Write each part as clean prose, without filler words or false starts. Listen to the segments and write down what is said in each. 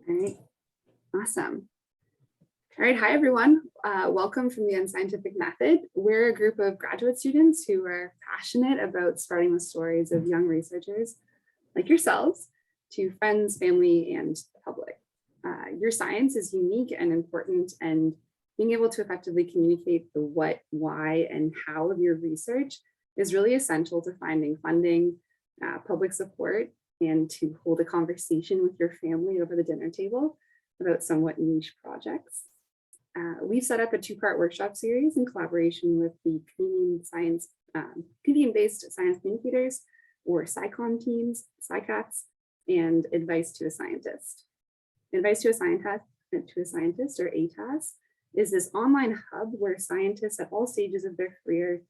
All right, awesome. All right, hi everyone. Welcome from the Unscientific Method. We're a group of graduate students who are passionate about spreading the stories of young researchers like yourselves to friends, family, and the public. Your science is unique and important, and being able to effectively communicate the what, why, and how of your research is really essential to finding funding, public support, and to hold a conversation with your family over the dinner table about somewhat niche projects. We've set up a two-part workshop series in collaboration with the Canadian-based science communicators, or SciCon teams, SciCats, and Advice to a Scientist. Advice to a Scientist, or ATAS, is this online hub where scientists at all stages of their career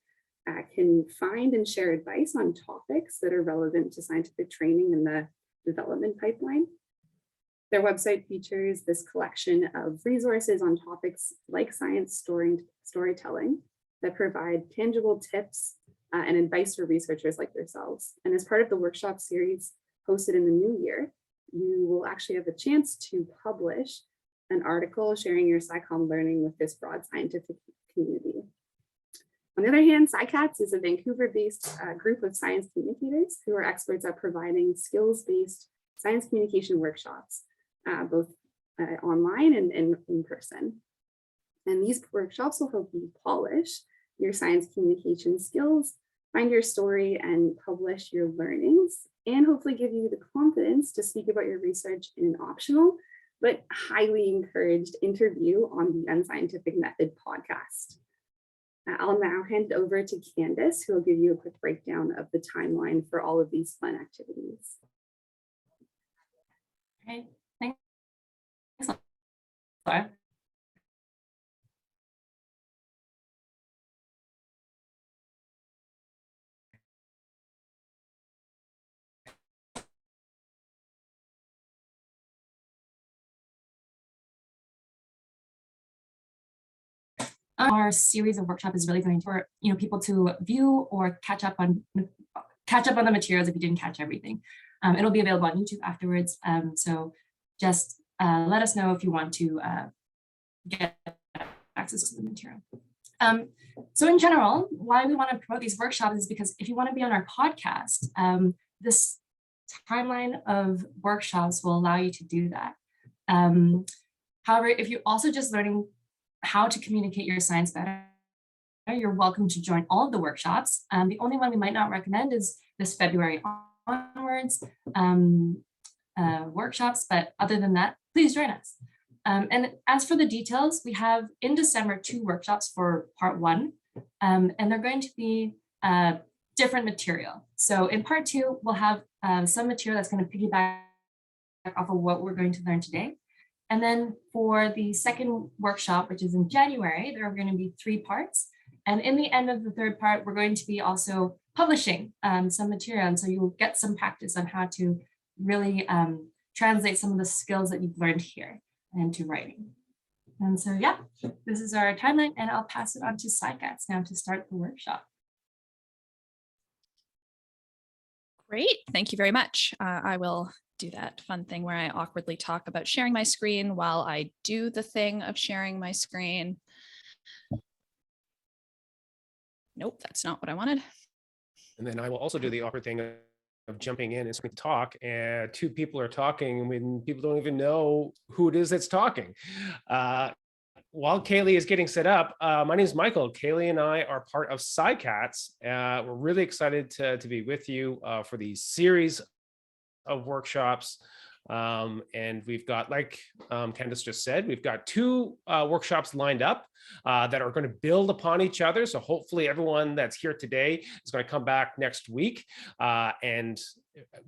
can find and share advice on topics that are relevant to scientific training in the development pipeline. Their website features this collection of resources on topics like science storytelling that provide tangible tips and advice for researchers like yourselves. And as part of the workshop series hosted in the new year, you will actually have a chance to publish an article sharing your SciComm learning with this broad scientific community. On the other hand, SciCats is a Vancouver-based group of science communicators who are experts at providing skills-based science communication workshops, both online and in person. And these workshops will help you polish your science communication skills, find your story, and publish your learnings, and hopefully give you the confidence to speak about your research in an optional but highly encouraged interview on the Unscientific Method podcast. I'll now hand it over to Candace, who will give you a quick breakdown of the timeline for all of these fun activities. Okay, thanks. Laura. Our series of workshop is really going for people to view or catch up on the materials if you didn't catch everything. It'll be available on YouTube afterwards. So just let us know if you want to get access to the material. So in general, why we want to promote these workshops is because if you want to be on our podcast, this timeline of workshops will allow you to do that. However, if you're also just learning how to communicate your science better, you're welcome to join all of the workshops. The only one we might not recommend is this February onwards workshops, but other than that, please join us. And as for the details, we have in December 2 workshops for part 1, and they're going to be different material. So in part 2, we'll have some material that's going to piggyback off of what we're going to learn today. And then for the second workshop, which is in January, there are going to be 3 parts. And in the end of the 3rd part, we're going to be also publishing some material. And so you'll get some practice on how to really translate some of the skills that you've learned here into writing. And so, yeah, this is our timeline, and I'll pass it on to SciCats now to start the workshop. Great, thank you very much. I will do that fun thing where I awkwardly talk about sharing my screen while I do the thing of sharing my screen. Nope, that's not what I wanted. And then I will also do the awkward thing of jumping in and starting to talk, and 2 people are talking when people don't even know who it is that's talking. While Kaylee is getting set up, my name is Michael. Kaylee and I are part of SciCats. We're really excited to be with you for the series of workshops. And we've got, like Candace just said, we've got 2 workshops lined up that are going to build upon each other. So hopefully everyone that's here today is going to come back next week. And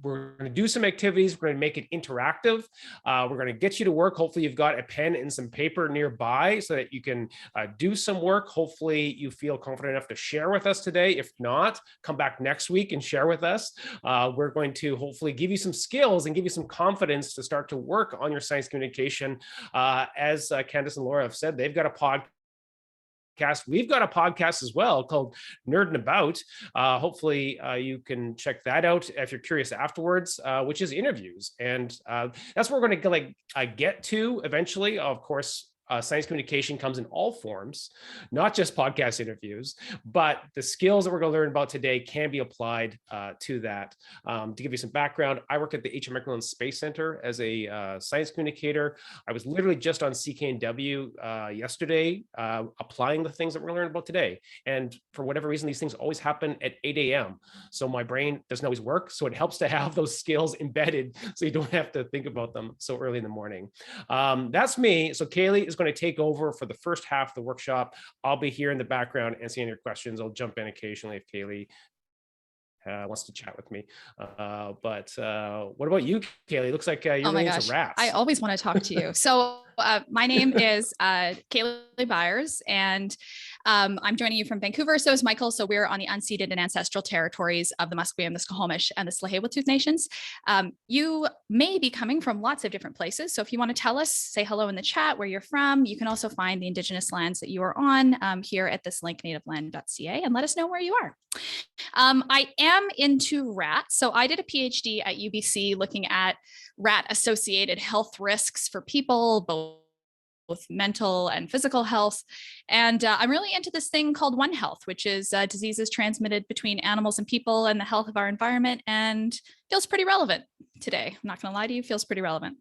we're going to do some activities. We're going to make it interactive. We're going to get you to work. Hopefully you've got a pen and some paper nearby so that you can do some work. Hopefully you feel confident enough to share with us today. If not, come back next week and share with us. We're going to hopefully give you some skills and give you some confidence to start to work on your science communication. As Candace and Laura have said, they've got a podcast podcast. We've got a podcast as well called Nerdin' About. Hopefully you can check that out if you're curious afterwards, which is interviews. And that's what we're going to get to eventually. Of course, science communication comes in all forms, not just podcast interviews, but the skills that we're going to learn about today can be applied to that. To give you some background, I work at the H.M. Michelin Space Center as a science communicator. I was literally just on CKNW yesterday, applying the things that we're going to learn about today. And for whatever reason, these things always happen at 8 a.m. So my brain doesn't always work. So it helps to have those skills embedded so you don't have to think about them so early in the morning. That's me. So Kaylee is going to take over for the first half of the workshop. I'll be here in the background answering your questions. I'll jump in occasionally if Kaylee wants to chat with me. But what about you, Kaylee? Looks like you're into rats. I always want to talk to you. So my name is Kaylee Byers, and I'm joining you from Vancouver. So is Michael. So we're on the unceded and ancestral territories of the Musqueam, the Squamish, and the Tsleil-Waututh Nations. You may be coming from lots of different places. So if you want to tell us, say hello in the chat where you're from. You can also find the Indigenous lands that you are on here at this link, nativeland.ca, and let us know where you are. I am into rats. So I did a PhD at UBC looking at rat-associated health risks for people, both mental and physical health. And I'm really into this thing called One Health, which is diseases transmitted between animals and people and the health of our environment, and feels pretty relevant today. I'm not going to lie to you, feels pretty relevant.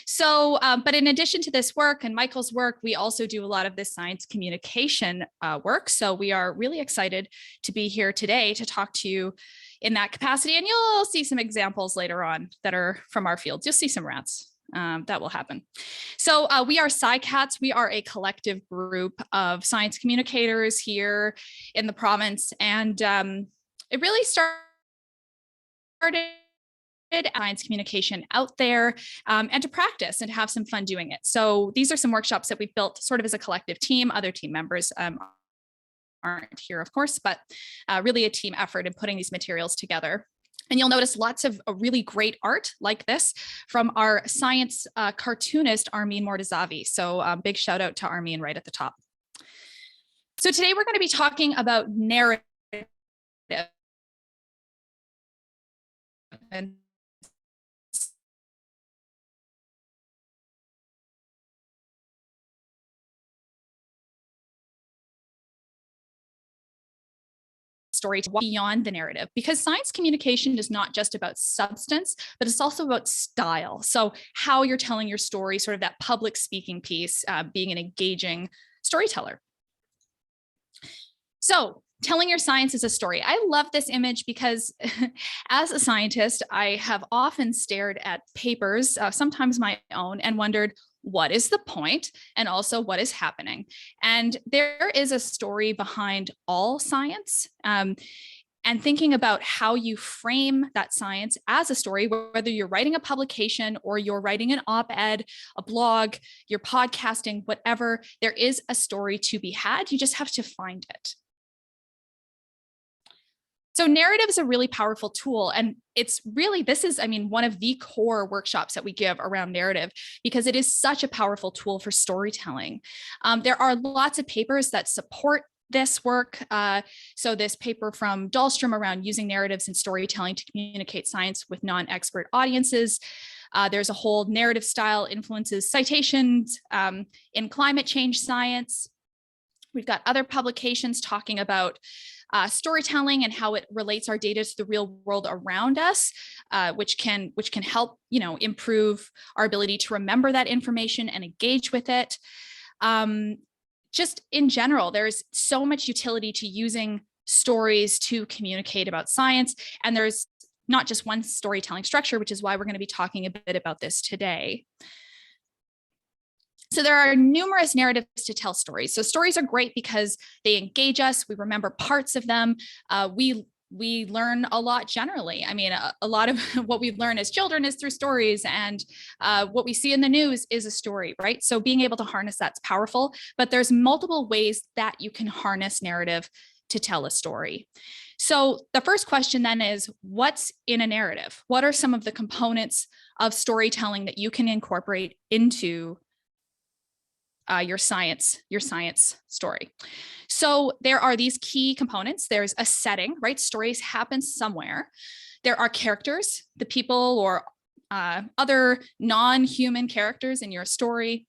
So, but in addition to this work and Michael's work, we also do a lot of this science communication work. So we are really excited to be here today to talk to you in that capacity. And you'll see some examples later on that are from our fields. You'll see some rats. That will happen. So we are SciCats. We are a collective group of science communicators here in the province. And it really started science communication out there and to practice and to have some fun doing it. So these are some workshops that we've built sort of as a collective team. Other team members aren't here, of course, but really a team effort in putting these materials together. And you'll notice lots of really great art like this from our science cartoonist, Armin Mortazavi. So big shout out to Armin right at the top. So today we're going to be talking about narrative. And story beyond the narrative, because science communication is not just about substance, but it's also about style. So how you're telling your story, sort of that public speaking piece, being an engaging storyteller. So telling your science as a story. I love this image because as a scientist, I have often stared at papers, sometimes my own, and wondered, what is the point? And also what is happening? And there is a story behind all science. And thinking about how you frame that science as a story, whether you're writing a publication or you're writing an op-ed, a blog, you're podcasting, whatever, there is a story to be had. You just have to find it. So narrative is a really powerful tool. And it's really, this is, I mean, one of the core workshops that we give around narrative, because it is such a powerful tool for storytelling. There are lots of papers that support this work. So this paper from Dahlstrom around using narratives and storytelling to communicate science with non-expert audiences. There's a whole narrative style influences citations in climate change science. We've got other publications talking about storytelling and how it relates our data to the real world around us, which can help, improve our ability to remember that information and engage with it. Just in general, there's so much utility to using stories to communicate about science, and there's not just one storytelling structure, which is why we're going to be talking a bit about this today. So there are numerous narratives to tell stories. So stories are great because they engage us. We remember parts of them. We learn a lot generally. I mean, a lot of what we learn as children is through stories, and what we see in the news is a story, right? So being able to harness that's powerful, but there's multiple ways that you can harness narrative to tell a story. So the first question then is, what's in a narrative? What are some of the components of storytelling that you can incorporate into your science story. So there are these key components. There's a setting, right? Stories happen somewhere. There are characters, the people or other non-human characters in your story.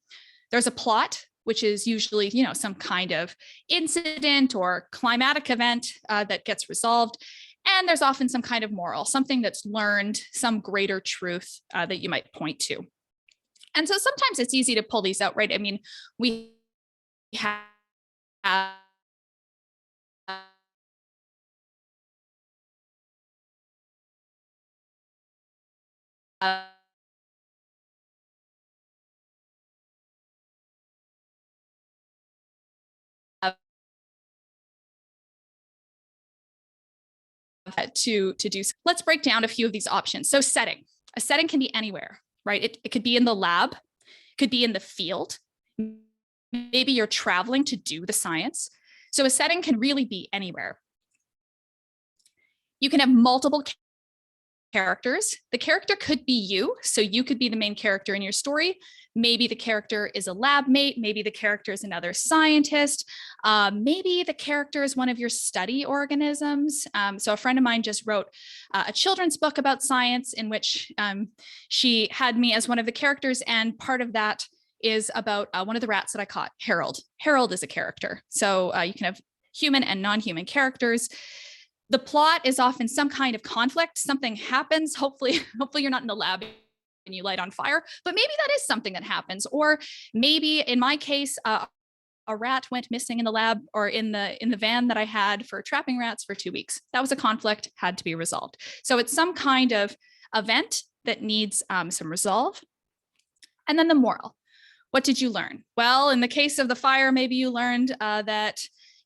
There's a plot, which is usually, some kind of incident or climatic event that gets resolved. And there's often some kind of moral, something that's learned, some greater truth that you might point to. And so sometimes it's easy to pull these out, right? I mean, we have to do. Let's break down a few of these options. So setting. A setting can be anywhere, right? It could be in the lab, it could be in the field. Maybe you're traveling to do the science. So a setting can really be anywhere. You can have multiple characters. The character could be you, so you could be the main character in your story. Maybe the character is a lab mate. Maybe the character is another scientist. Maybe the character is one of your study organisms. So a friend of mine just wrote a children's book about science in which she had me as one of the characters, and part of that is about one of the rats that I caught, Harold. Harold is a character. So you can have human and non-human characters. The plot is often some kind of conflict. Something happens. Hopefully you're not in the lab and you light on fire, but maybe that is something that happens. Or maybe in my case, a rat went missing in the lab or in the van that I had for trapping rats for 2 weeks. That was a conflict, had to be resolved. So it's some kind of event that needs some resolve. And then the moral. What did you learn? Well, in the case of the fire, maybe you learned that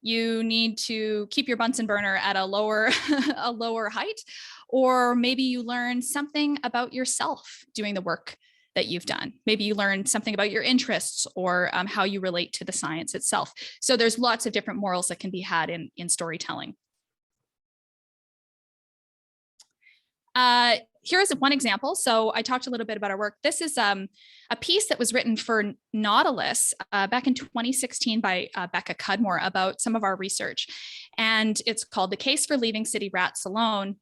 you need to keep your Bunsen burner at a lower height, or maybe you learn something about yourself doing the work that you've done. Maybe you learn something about your interests or how you relate to the science itself. So there's lots of different morals that can be had in storytelling. Here's one example. So I talked a little bit about our work. This is a piece that was written for Nautilus back in 2016 by Becca Cudmore about some of our research. And it's called The Case for Leaving City Rats Alone.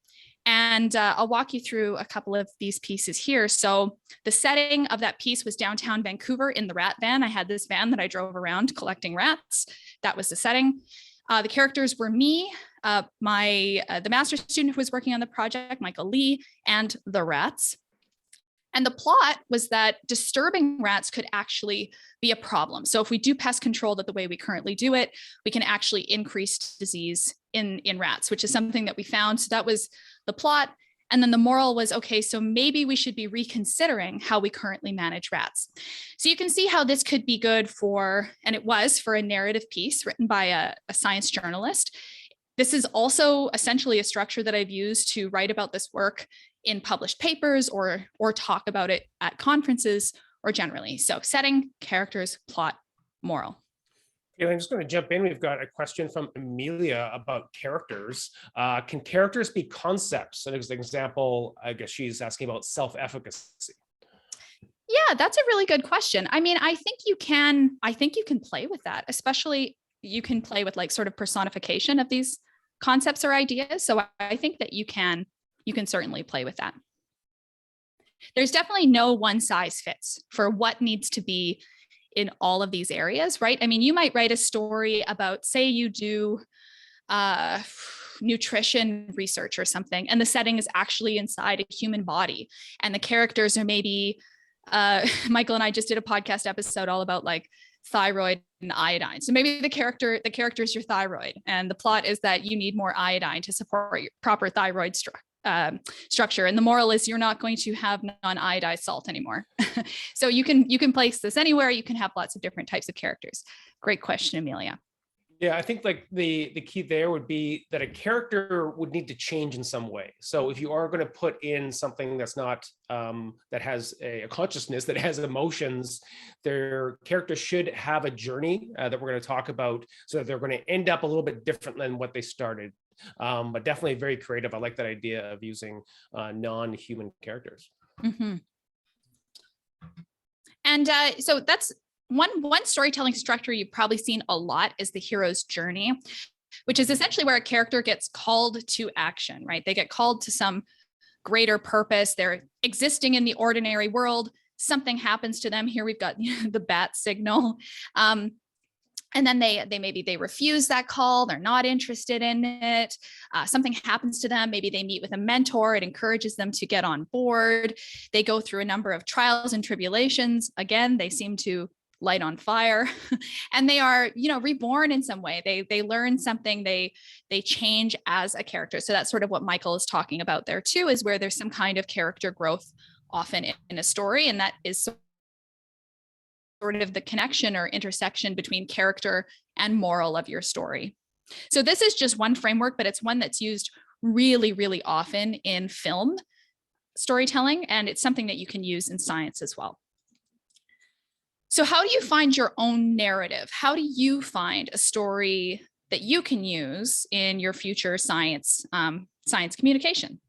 And I'll walk you through a couple of these pieces here. So the setting of that piece was downtown Vancouver in the rat van. I had this van that I drove around collecting rats. That was the setting. The characters were me, the master's student who was working on the project, Michael Lee, and the rats. And the plot was that disturbing rats could actually be a problem. So if we do pest control the way we currently do it, we can actually increase disease in rats, which is something that we found. So that was the plot. And then the moral was, okay, so maybe we should be reconsidering how we currently manage rats. So you can see how this could be good for, and it was for a narrative piece written by a science journalist. This is also essentially a structure that I've used to write about this work in published papers or talk about it at conferences or generally. So setting, characters, plot, moral. I'm just going to jump in. We've got a question from Amelia about characters. Can characters be concepts? And as an example, I guess she's asking about self-efficacy. Yeah, that's a really good question. I mean, I think you can play with that, especially you can play with like sort of personification of these concepts or ideas. So I think that you can certainly play with that. There's definitely no one size fits for what needs to be in all of these areas, right? I mean, you might write a story about, say you do nutrition research or something, and the setting is actually inside a human body. And the characters are maybe, Michael and I just did a podcast episode all about like thyroid and iodine. So maybe the character is your thyroid, and the plot is that you need more iodine to support your proper thyroid structure. And the moral is you're not going to have non-iodized salt anymore. So you can place this anywhere. You can have lots of different types of characters. Great question, Amelia. Yeah, I think like the key there would be that a character would need to change in some way. So if you are going to put in something that's not that has a consciousness, that has emotions, their character should have a journey that we're going to talk about, so that they're going to end up a little bit different than what they started. But definitely very creative. I like that idea of using non-human characters. Mm-hmm. And so that's one storytelling structure you've probably seen a lot is the hero's journey, which is essentially where a character gets called to action, right? They get called to some greater purpose. They're existing in the ordinary world. Something happens to them. Here we've got the bat signal. And then they maybe they refuse that call. They're not interested in it. Something happens to them. Maybe they meet with a mentor. It encourages them to get on board. They go through a number of trials and tribulations. Again, they seem to light on fire, and they are, reborn in some way. They learn something. They change as a character. So that's sort of what Michael is talking about there too, is where there's some kind of character growth often in a story, and that is sort of the connection or intersection between character and moral of your story. So this is just one framework, but it's one that's used really, really often in film storytelling, and it's something that you can use in science as well. So how do you find your own narrative? How do you find a story that you can use in your future science communication?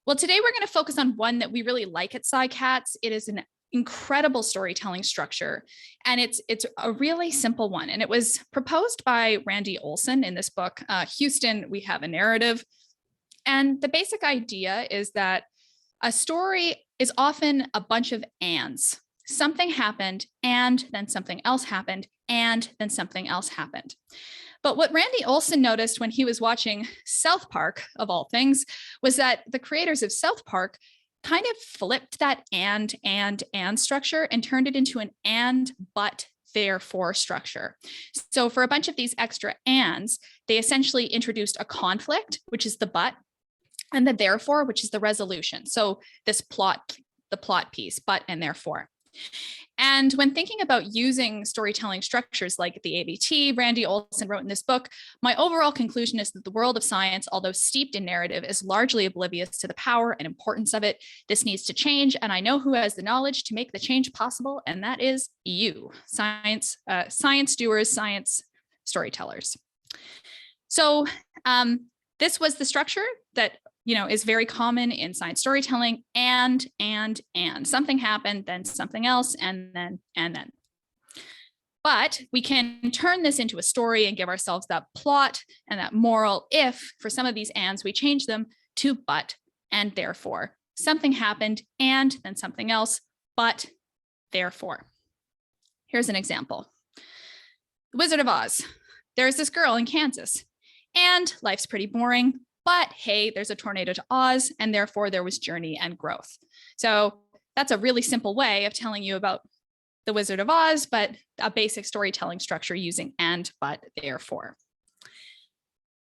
Well, today we're going to focus on one that we really like at SciCats. It is an incredible storytelling structure, and it's a really simple one. And it was proposed by Randy Olson in this book, Houston, We Have a Narrative. And the basic idea is that a story is often a bunch of ands. Something happened, and then something else happened, and then something else happened. But what Randy Olson noticed when he was watching South Park, of all things, was that the creators of South Park kind of flipped that and structure and turned it into an and, but, therefore structure. So for a bunch of these extra ands, they essentially introduced a conflict, which is the but, and the therefore, which is the resolution. So the plot piece, but and therefore. And when thinking about using storytelling structures like the ABT Randy Olson wrote in this book, my overall conclusion is that the world of science, although steeped in narrative, is largely oblivious to the power and importance of it. This needs to change, and I know who has the knowledge to make the change possible, and that is you, science doers, science storytellers. So this was the structure that is very common in science storytelling, and something happened, then something else, and then. But we can turn this into a story and give ourselves that plot and that moral if, for some of these ands, we change them to but and therefore. Something happened, and then something else, but therefore. Here's an example. The Wizard of Oz. There's this girl in Kansas, and life's pretty boring. But hey, there's a tornado to Oz, and therefore there was journey and growth. So that's a really simple way of telling you about the Wizard of Oz, but a basic storytelling structure using and, but, therefore.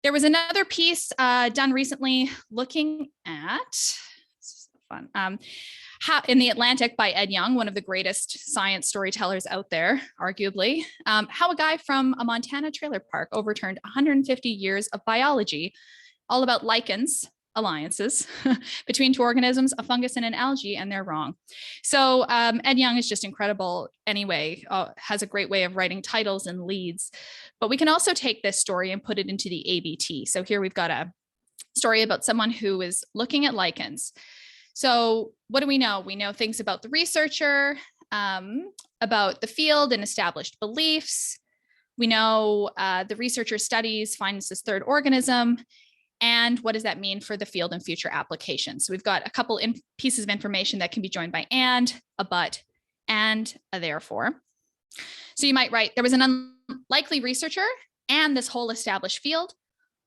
There was another piece done recently looking at, this is fun, in the Atlantic by Ed Young, one of the greatest science storytellers out there, arguably, how a guy from a Montana trailer park overturned 150 years of biology, all about lichens, alliances between two organisms, a fungus and an algae, and they're wrong. So Ed Young is just incredible anyway, has a great way of writing titles and leads. But we can also take this story and put it into the ABT. So here we've got a story about someone who is looking at lichens. So what do we know? We know things about the researcher, about the field and established beliefs. We know the researcher studies, finds this third organism. And what does that mean for the field and future applications? So we've got a couple pieces of information that can be joined by and, a but, and a therefore. So you might write, there was an unlikely researcher and this whole established field,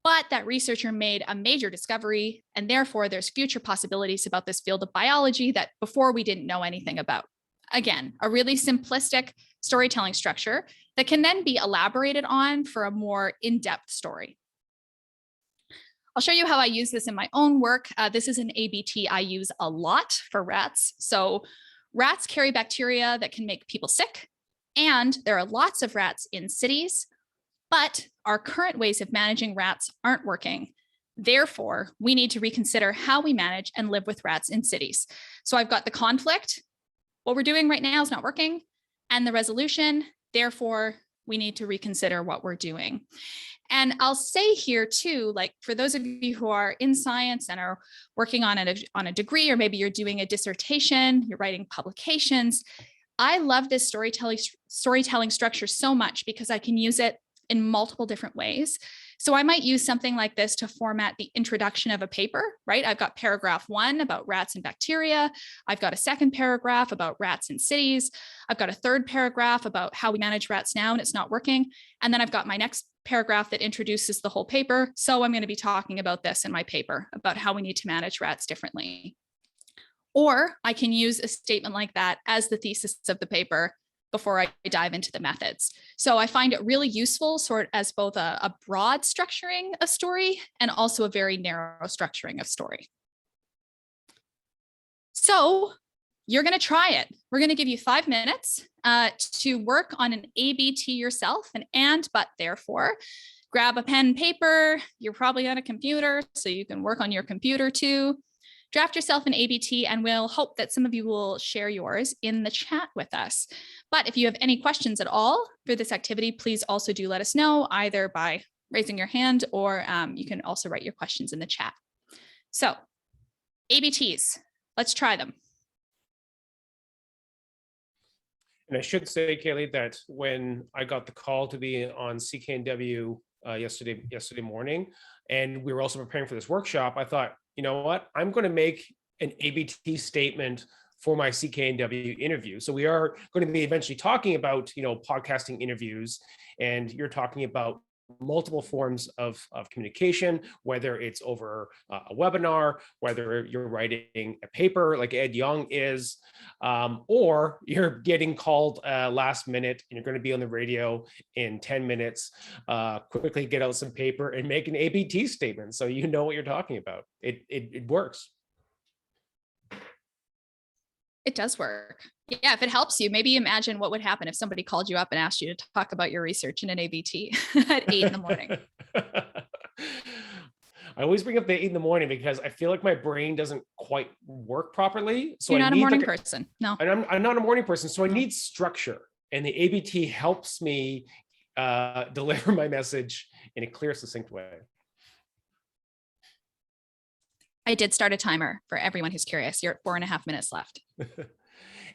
but that researcher made a major discovery, and therefore there's future possibilities about this field of biology that before we didn't know anything about. Again, a really simplistic storytelling structure that can then be elaborated on for a more in-depth story. I'll show you how I use this in my own work. This is an ABT I use a lot for rats. So rats carry bacteria that can make people sick, and there are lots of rats in cities, but our current ways of managing rats aren't working. Therefore, we need to reconsider how we manage and live with rats in cities. So I've got the conflict. What we're doing right now is not working, and the resolution. Therefore, we need to reconsider what we're doing. And I'll say here too, like for those of you who are in science and are working on a degree, or maybe you're doing a dissertation, you're writing publications, I love this storytelling structure so much because I can use it in multiple different ways. So I might use something like this to format the introduction of a paper, right? I've got paragraph 1 about rats and bacteria. I've got a second paragraph about rats in cities. I've got a third paragraph about how we manage rats now and it's not working. And then I've got my next paragraph that introduces the whole paper. So I'm going to be talking about this in my paper about how we need to manage rats differently. Or I can use a statement like that as the thesis of the paper before I dive into the methods. So I find it really useful sort as both a broad structuring of story and also a very narrow structuring of story. So you're going to try it. We're going to give you 5 minutes to work on an ABT yourself, but therefore. Grab a pen and paper. You're probably on a computer, so you can work on your computer too. Draft yourself an ABT, and we'll hope that some of you will share yours in the chat with us. But if you have any questions at all for this activity, please also do let us know either by raising your hand or you can also write your questions in the chat. So ABTs, let's try them. And I should say, Kaylee, that when I got the call to be on CKNW yesterday morning, and we were also preparing for this workshop, I thought, you know what, I'm going to make an ABT statement for my CKNW interview. So we are going to be eventually talking about, podcasting interviews, and you're talking about multiple forms of communication, whether it's over a webinar, whether you're writing a paper like Ed Young is, or you're getting called last minute and you're going to be on the radio in 10 minutes, quickly get out some paper and make an ABT statement so you know what you're talking about. It works. It does work. Yeah, if it helps you, maybe imagine what would happen if somebody called you up and asked you to talk about your research in an ABT at 8 in the morning. I always bring up the 8 in the morning because I feel like my brain doesn't quite work properly. So you're not a morning person. No. And I'm not a morning person. So I need structure. And the ABT helps me deliver my message in a clear, succinct way. I did start a timer for everyone who's curious. You're at 4.5 minutes left.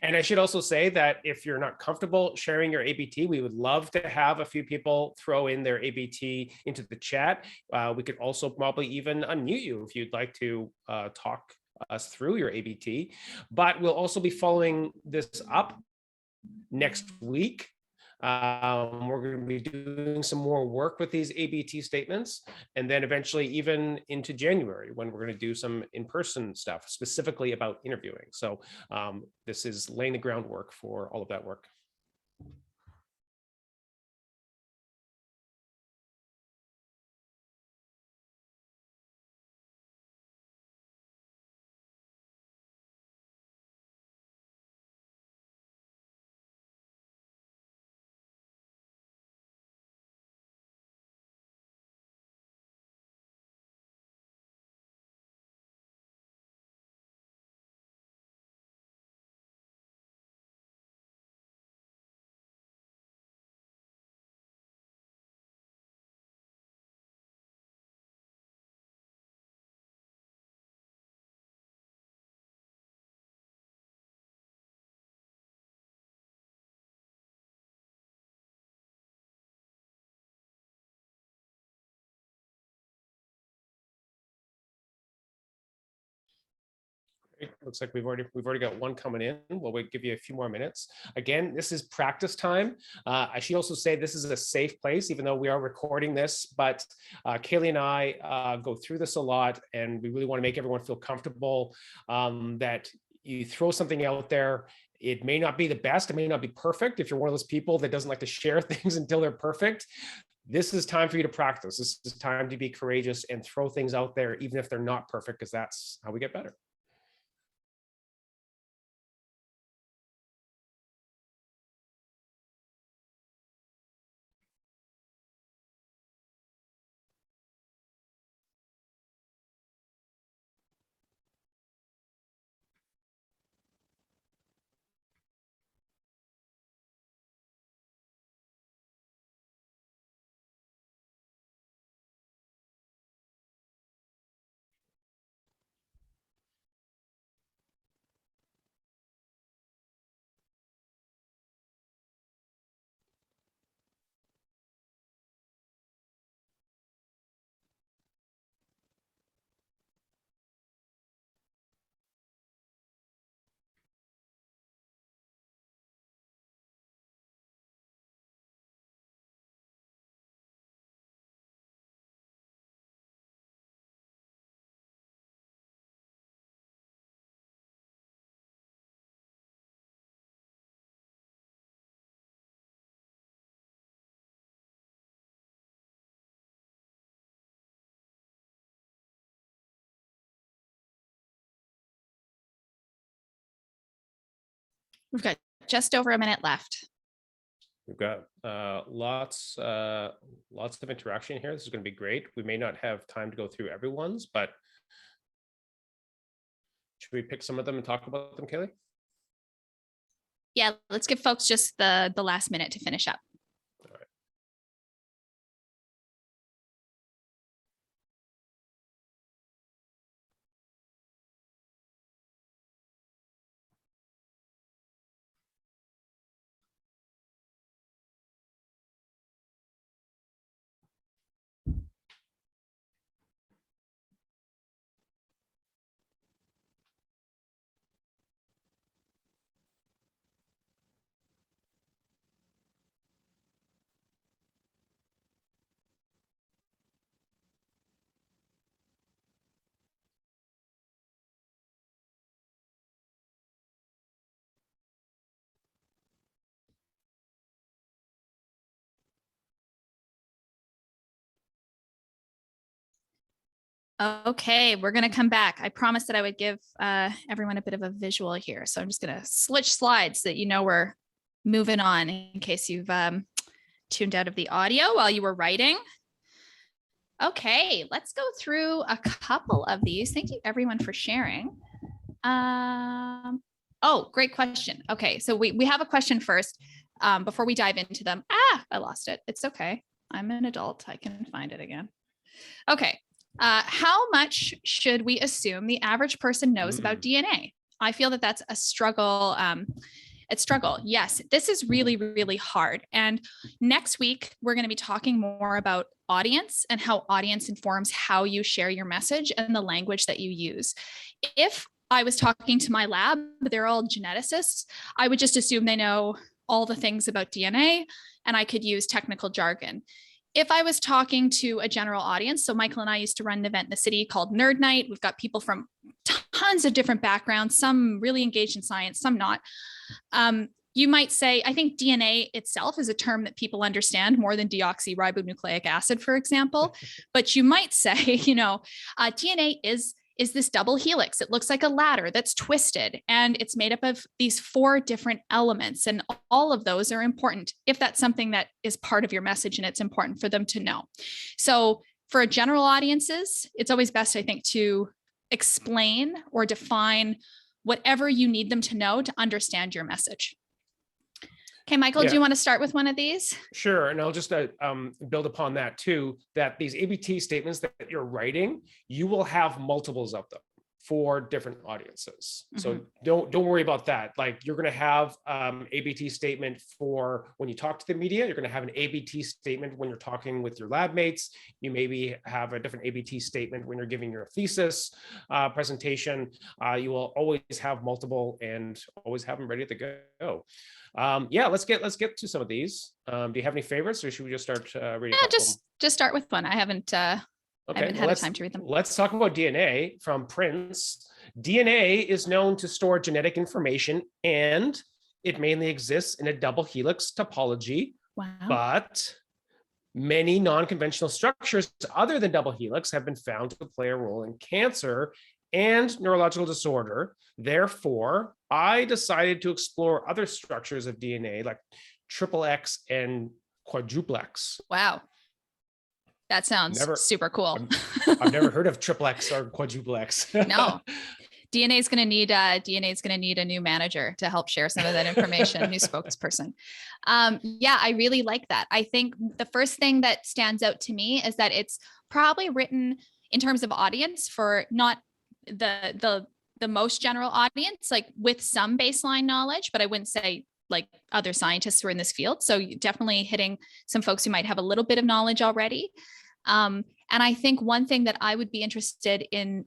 And I should also say that if you're not comfortable sharing your ABT, we would love to have a few people throw in their ABT into the chat. We could also probably even unmute you if you'd like to talk us through your ABT. But we'll also be following this up next week. We're going to be doing some more work with these ABT statements, and then eventually even into January when we're going to do some in-person stuff specifically about interviewing. So this is laying the groundwork for all of that work. Looks like we've already got one coming in. We'll give you a few more minutes. Again, this is practice time. I should also say this is a safe place, even though we are recording this. But Kaylee and I go through this a lot, and we really want to make everyone feel comfortable that you throw something out there. It may not be the best. It may not be perfect. If you're one of those people that doesn't like to share things until they're perfect, this is time for you to practice. This is time to be courageous and throw things out there, even if they're not perfect, because that's how we get better. We've got just over a minute left. We've got lots of interaction here. This is going to be great. We may not have time to go through everyone's, but should we pick some of them and talk about them, Kaylee? Yeah, let's give folks just the last minute to finish up. Okay, we're going to come back. I promised that I would give everyone a bit of a visual here. So I'm just going to switch slides so that you know we're moving on in case you've tuned out of the audio while you were writing. Okay, let's go through a couple of these. Thank you everyone for sharing. Oh, great question. Okay, so we have a question first before we dive into them. I lost it. It's okay. I'm an adult. I can find it again. Okay. How much should we assume the average person knows about DNA? I feel that that's a struggle. Yes, this is really, really hard. And next week, we're going to be talking more about audience and how audience informs how you share your message and the language that you use. If I was talking to my lab, they're all geneticists, I would just assume they know all the things about DNA and I could use technical jargon. If I was talking to a general audience, so Michael and I used to run an event in the city called Nerd Night. We've got people from tons of different backgrounds, some really engaged in science, some not. You might say, I think DNA itself is a term that people understand more than deoxyribonucleic acid, for example. But you might say, DNA is this double helix. It looks like a ladder that's twisted, and it's made up of these 4 different elements. And all of those are important if that's something that is part of your message and it's important for them to know. So for general audiences, it's always best, I think, to explain or define whatever you need them to know to understand your message. Okay, Michael, do you want to start with one of these? Sure. And I'll just build upon that too, that these ABT statements that you're writing, you will have multiples of them for different audiences. So don't worry about that. Like you're going to have ABT statement for when you talk to the media, you're going to have an ABT statement when you're talking with your lab mates. You maybe have a different ABT statement when you're giving your thesis presentation. You will always have multiple and always have them ready to go. Yeah, let's get to some of these. Do you have any favorites, or should we just start reading? Yeah, just start with one. I haven't had time to read them. Let's talk about DNA from Prince. DNA is known to store genetic information, and it mainly exists in a double helix topology. Wow. But many non-conventional structures other than double helix have been found to play a role in cancer and neurological disorder. Therefore, I decided to explore other structures of DNA like triple X and quadruple X. Wow. That sounds super cool. I've never heard of triple X or quadruple X. No. DNA is going to need a new manager to help share some of that information, a new spokesperson. Yeah, I really like that. I think the first thing that stands out to me is that it's probably written in terms of audience for not the most general audience, like with some baseline knowledge, but I wouldn't say like other scientists who are in this field. So definitely hitting some folks who might have a little bit of knowledge already. And I think one thing that I would be interested in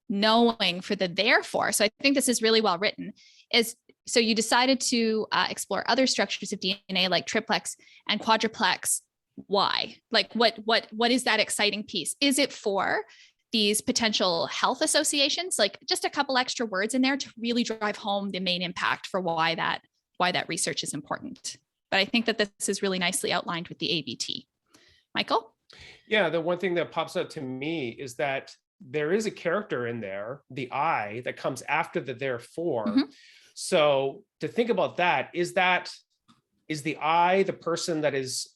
knowing for the therefore, so I think this is really well written, is so you decided to explore other structures of DNA like triplex and quadruplex. Why? Like what is that exciting piece? Is it for these potential health associations? Like just a couple extra words in there to really drive home the main impact for why that research is important. But I think that this is really nicely outlined with the ABT. Michael? Yeah, the one thing that pops out to me is that there is a character in there, the I, that comes after the therefore. So to think about that is the I, the person that is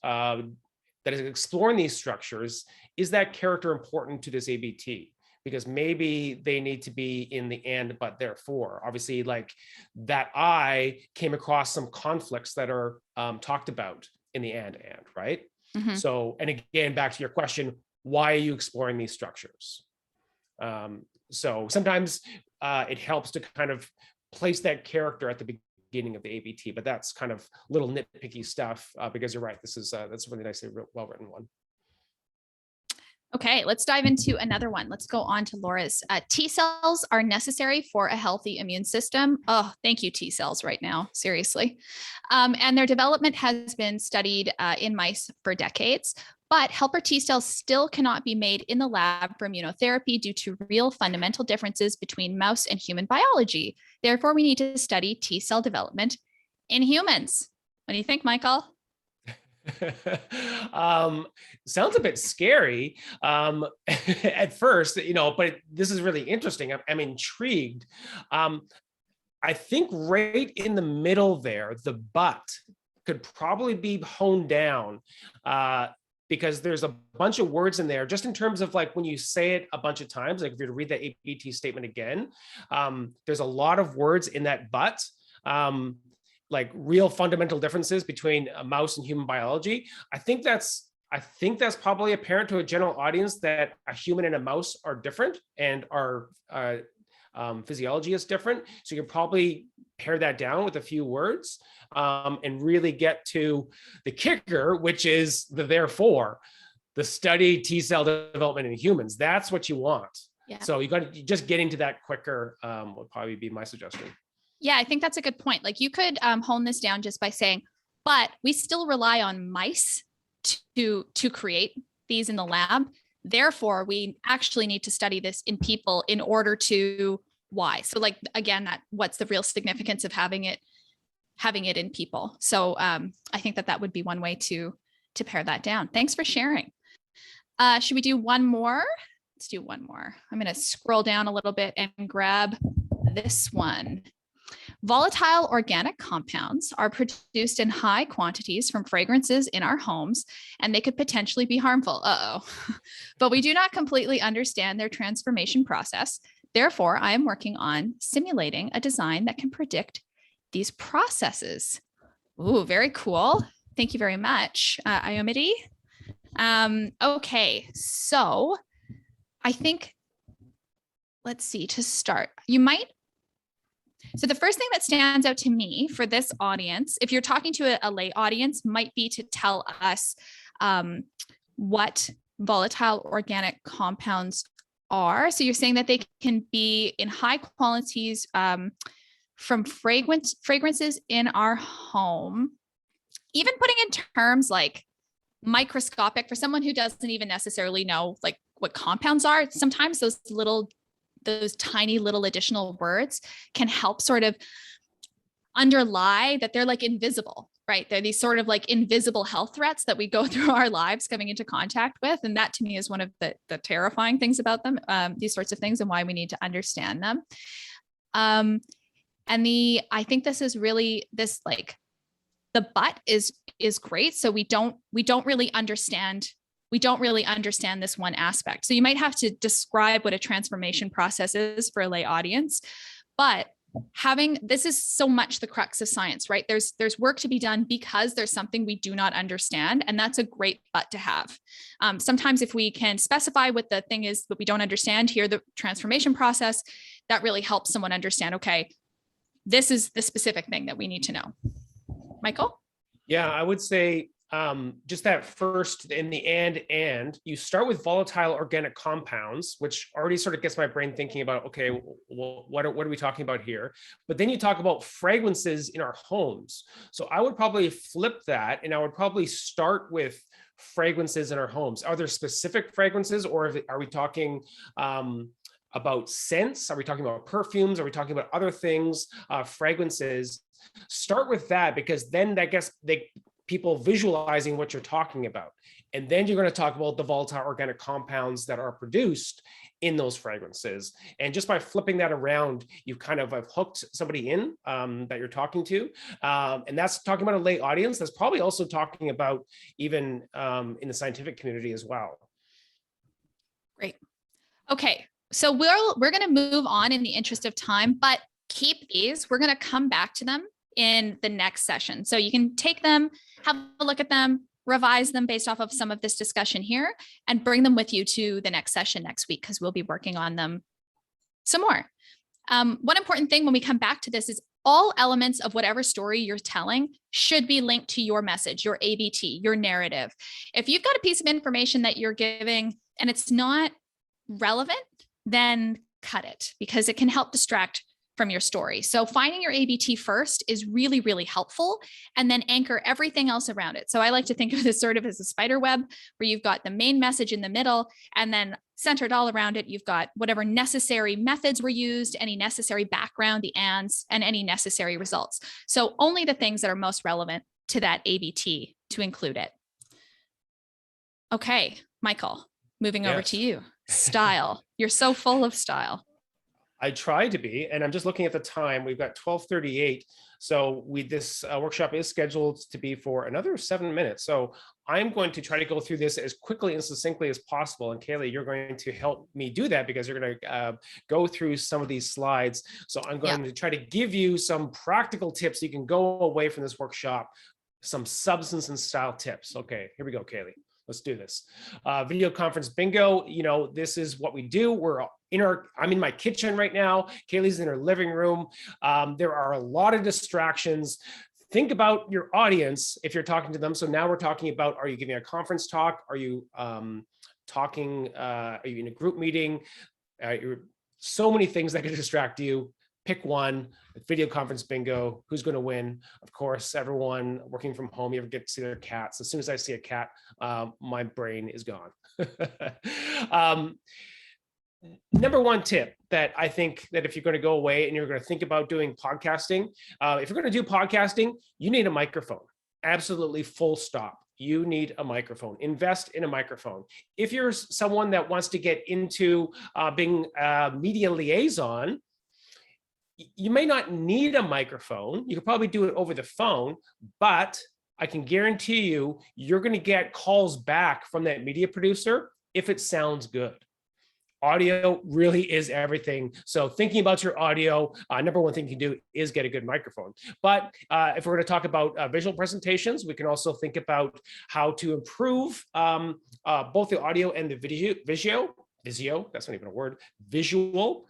exploring these structures, is that character important to this ABT? Because maybe they need to be in the and, but therefore. Obviously, like that I came across some conflicts that are talked about in the and, right? Mhm. So, and again, back to your question, why are you exploring these structures? So sometimes it helps to kind of place that character at the beginning of the ABT, but that's kind of little nitpicky stuff because you're right. That's a really nicely well-written one. Okay, let's dive into another one. Let's go on to Laura's. T cells are necessary for a healthy immune system. Oh, thank you, T cells right now, seriously. And their development has been studied in mice for decades, but helper T cells still cannot be made in the lab for immunotherapy due to real fundamental differences between mouse and human biology. Therefore, we need to study T cell development in humans. What do you think, Michael? Sounds a bit scary at first, but this is really interesting. I'm intrigued. I think right in the middle there, the but could probably be honed down because there's a bunch of words in there, just in terms of like when you say it a bunch of times, like if you were to read the ABT statement again, there's a lot of words in that but. Like real fundamental differences between a mouse and human biology. I think that's probably apparent to a general audience that a human and a mouse are different and our physiology is different. So you can probably pare that down with a few words and really get to the kicker, which is the therefore, the study T cell development in humans. That's what you want. Yeah. So you got to just getting to that quicker would probably be my suggestion. Yeah, I think that's a good point. Like you could hone this down just by saying, but we still rely on mice to create these in the lab. Therefore, we actually need to study this in people in order to why. So like, again, what's the real significance of having it in people? So I think that would be one way to pare that down. Thanks for sharing. Should we do one more? Let's do one more. I'm going to scroll down a little bit and grab this one. Volatile organic compounds are produced in high quantities from fragrances in our homes, and they could potentially be harmful. But we do not completely understand their transformation process. Therefore, I am working on simulating a design that can predict these processes. Ooh, very cool. Thank you very much, Iomidi. Okay, so I think, let's see, to start, so the first thing that stands out to me for this audience, if you're talking to a lay audience, might be to tell us what volatile organic compounds are. So you're saying that they can be in high quantities from fragrances in our home. Even putting in terms like microscopic, for someone who doesn't even necessarily know like what compounds are, sometimes those tiny little additional words can help sort of underlie that they're like invisible, right? They're these sort of like invisible health threats that we go through our lives coming into contact with. And that to me is one of the terrifying things about them, these sorts of things, and why we need to understand them. I think this is really this, like the but is great. So we don't really understand this one aspect. So you might have to describe what a transformation process is for a lay audience, but this is so much the crux of science, right? There's work to be done because there's something we do not understand. And that's a great but to have. Sometimes if we can specify what the thing is that we don't understand here, the transformation process, that really helps someone understand, okay, this is the specific thing that we need to know. Michael? Yeah, I would say just that first in the and you start with volatile organic compounds, which already sort of gets my brain thinking about, okay, well, what are we talking about here? But then you talk about fragrances in our homes. So I would probably flip that, and I would probably start with fragrances in our homes. Are there specific fragrances, or are we talking about scents? Are we talking about perfumes? Are we talking about other things, fragrances? Start with that, because then that gets people visualizing what you're talking about. And then you're going to talk about the volatile organic compounds that are produced in those fragrances. And just by flipping that around, you've kind of hooked somebody in that you're talking to. And that's talking about a lay audience. That's probably also talking about even in the scientific community as well. Great. Okay, so we're going to move on in the interest of time, but keep these. We're going to come back to them in the next session. So you can take them, have a look at them, revise them based off of some of this discussion here, and bring them with you to the next session next week, because we'll be working on them some more. One important thing when we come back to this is all elements of whatever story you're telling should be linked to your message, your ABT, your narrative. If you've got a piece of information that you're giving and it's not relevant, then cut it, because it can help distract from your story. So finding your ABT first is really, really helpful, and then anchor everything else around it. So I like to think of this sort of as a spider web, where you've got the main message in the middle, and then centered all around it, you've got whatever necessary methods were used, any necessary background, the ands, and any necessary results. So only the things that are most relevant to that ABT to include it. Okay, Michael, moving over to you. Style. You're so full of style. I try to be, and I'm just looking at the time. We've got 12:38. So this workshop is scheduled to be for another 7 minutes. So I'm going to try to go through this as quickly and succinctly as possible. And Kaylee, you're going to help me do that, because you're going to go through some of these slides. So I'm going to try to give you some practical tips so you can go away from this workshop, some substance and style tips. Okay, here we go, Kaylee. Let's do this. Video conference bingo. You know, this is what we do. I'm in my kitchen right now. Kaylee's in her living room. There are a lot of distractions. Think about your audience if you're talking to them. So now we're talking about, are you giving a conference talk? Are you talking, are you in a group meeting? So many things that can distract you. Pick one. Video conference bingo. Who's going to win? Of course, everyone working from home. You ever get to see their cats? As soon as I see a cat, my brain is gone. Number one tip that I think that if you're going to go away and you're going to think about doing podcasting, if you're going to do podcasting, you need a microphone. Absolutely, full stop. You need a microphone. Invest in a microphone. If you're someone that wants to get into being a media liaison, you may not need a microphone. You could probably do it over the phone, but I can guarantee you, you're going to get calls back from that media producer if it sounds good. Audio really is everything. So thinking about your audio, number one thing you can do is get a good microphone. But if we're going to talk about visual presentations, we can also think about how to improve both the audio and the visual. That's not even a word. Visual.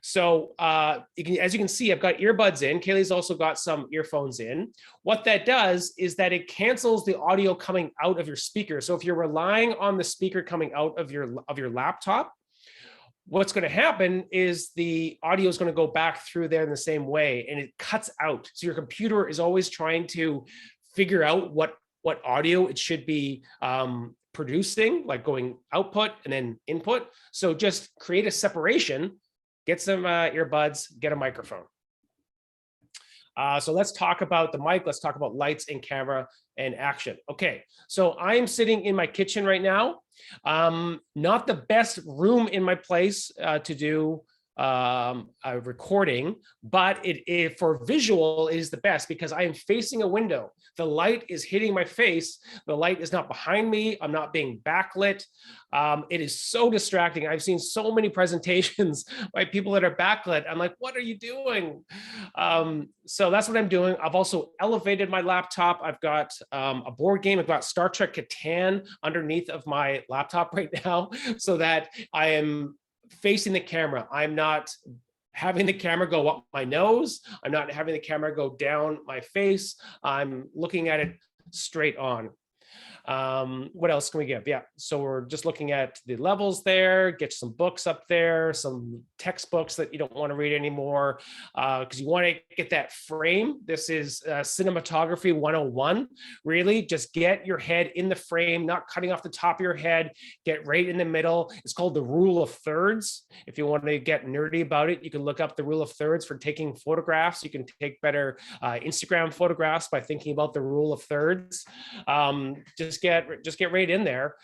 So as you can see, I've got earbuds in. Kaylee's also got some earphones in. What that does is that it cancels the audio coming out of your speaker. So if you're relying on the speaker coming out of your laptop, what's going to happen is the audio is going to go back through there in the same way, and it cuts out. So your computer is always trying to figure out what audio it should be producing, like going output and then input. So just create a separation. Get some earbuds, get a microphone. So let's talk about the mic. Let's talk about lights and camera and action. Okay, so I am sitting in my kitchen right now. Not the best room in my place to do a recording, but for visual, it is the best because I am facing a window. The light is hitting my face. The light is not behind me. I'm not being backlit. It is so distracting. I've seen so many presentations by people that are backlit. I'm like, what are you doing? So that's what I'm doing. I've also elevated my laptop. I've got a board game. I've got Star Trek Catan underneath of my laptop right now so that I am facing the camera. I'm not having the camera go up my nose. I'm not having the camera go down my face. I'm looking at it straight on. What else can we give? Yeah, so we're just looking at the levels there, get some books up there, some textbooks that you don't want to read anymore because you want to get that frame. This is cinematography 101. Really, just get your head in the frame, not cutting off the top of your head, get right in the middle. It's called the rule of thirds. If you want to get nerdy about it, you can look up the rule of thirds for taking photographs. You can take better Instagram photographs by thinking about the rule of thirds. Just just get right in there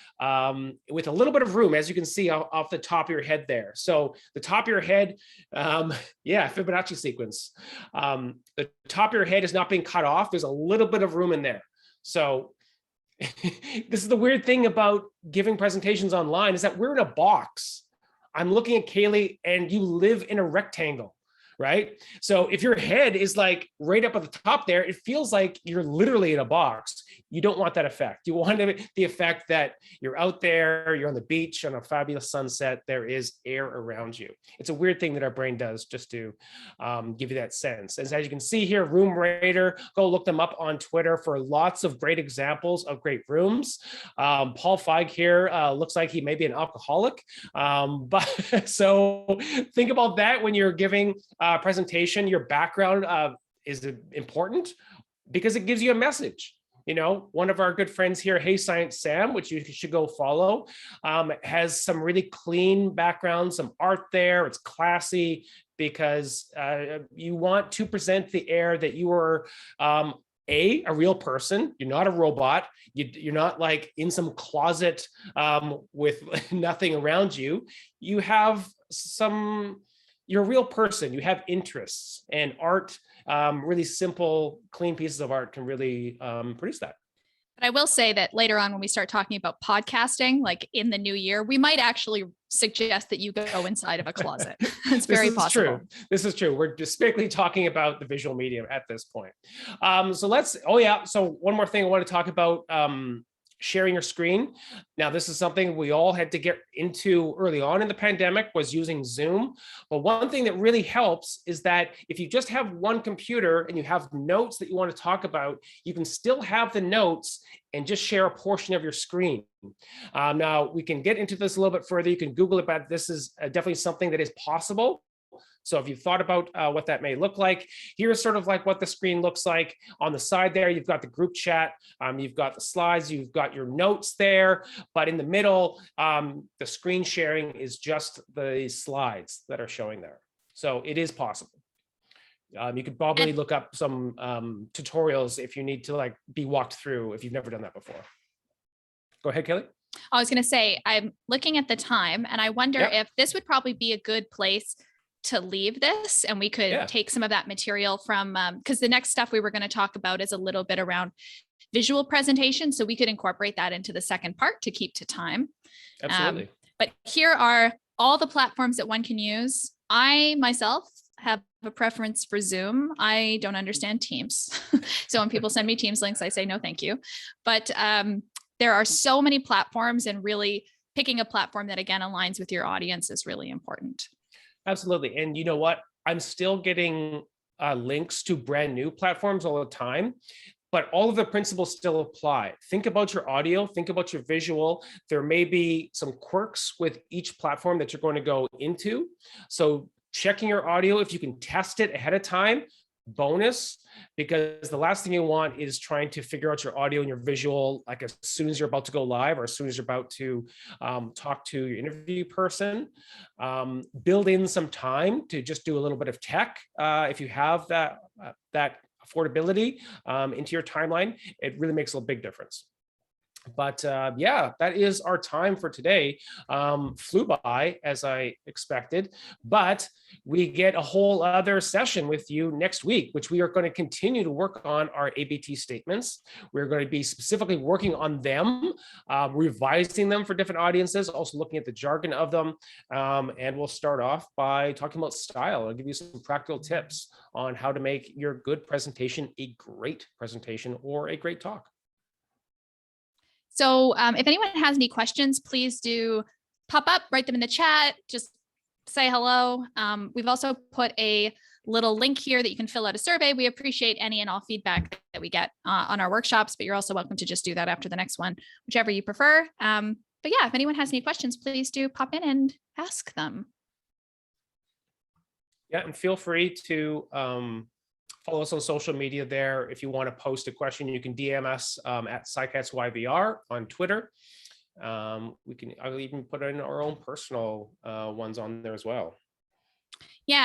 with a little bit of room, as you can see off the top of your head there. So the top of your head, yeah, Fibonacci sequence. The top of your head is not being cut off. There's a little bit of room in there. So this is the weird thing about giving presentations online, is that we're in a box. I'm looking at Kaylee and you live in a rectangle, right? So if your head is like right up at the top there, it feels like you're literally in a box. You don't want that effect. You want the effect that you're out there, you're on the beach on a fabulous sunset, there is air around you. It's a weird thing that our brain does just to give you that sense. As you can see here, Room Raider, go look them up on Twitter for lots of great examples of great rooms. Paul Feig here looks like he may be an alcoholic, but so think about that when you're giving a presentation. Your background is important because it gives you a message. You know, one of our good friends here, Hey Science Sam, which you should go follow, has some really clean background, some art there. It's classy because you want to present the air that you are a real person. You're not a robot. You're not like in some closet with nothing around you. You have you're a real person. You have interests, and art, really simple, clean pieces of art can really produce that. But I will say that later on, when we start talking about podcasting, like in the new year, we might actually suggest that you go inside of a closet. It's very possible. True. This is true. We're specifically talking about the visual medium at this point. So one more thing I want to talk about, sharing your screen. Now, this is something we all had to get into early on in the pandemic, was using Zoom. But one thing that really helps is that if you just have one computer and you have notes that you want to talk about, you can still have the notes and just share a portion of your screen. Now, we can get into this a little bit further. You can Google it, but this is definitely something that is possible. So if you've thought about what that may look like, here's sort of like what the screen looks like. On the side there, you've got the group chat, you've got the slides, you've got your notes there, but in the middle, the screen sharing is just the slides that are showing there. So it is possible. You could probably look up some tutorials if you need to like be walked through if you've never done that before. Go ahead, Kelly. I was going to say, I'm looking at the time and I wonder if this would probably be a good place to leave this, and we could take some of that material from, because the next stuff we were going to talk about is a little bit around visual presentation. So we could incorporate that into the second part to keep to time. Absolutely. But here are all the platforms that one can use. I myself have a preference for Zoom. I don't understand Teams. So when people send me Teams links, I say, no, thank you. But there are so many platforms, and really picking a platform that again aligns with your audience is really important. Absolutely. And you know what? I'm still getting links to brand new platforms all the time, but all of the principles still apply. Think about your audio, think about your visual. There may be some quirks with each platform that you're going to go into. So checking your audio, if you can test it ahead of time, bonus, because the last thing you want is trying to figure out your audio and your visual like as soon as you're about to go live, or as soon as you're about to talk to your interview person. Build in some time to just do a little bit of tech if you have that affordability into your timeline. It really makes a big difference. But yeah, that is our time for today. Flew by as I expected, but we get a whole other session with you next week, which we are going to continue to work on our ABT statements. We're going to be specifically working on them, revising them for different audiences, also looking at the jargon of them. And we'll start off by talking about style and give you some practical tips on how to make your good presentation a great presentation or a great talk. So if anyone has any questions, please do pop up, write them in the chat, just say hello. We've also put a little link here that you can fill out a survey. We appreciate any and all feedback that we get on our workshops, but you're also welcome to just do that after the next one, whichever you prefer. But yeah, if anyone has any questions, please do pop in and ask them. Yeah, and feel free to follow us on social media there. If you want to post a question, you can DM us at SciCats YVR on Twitter. I'll even put in our own personal ones on there as well.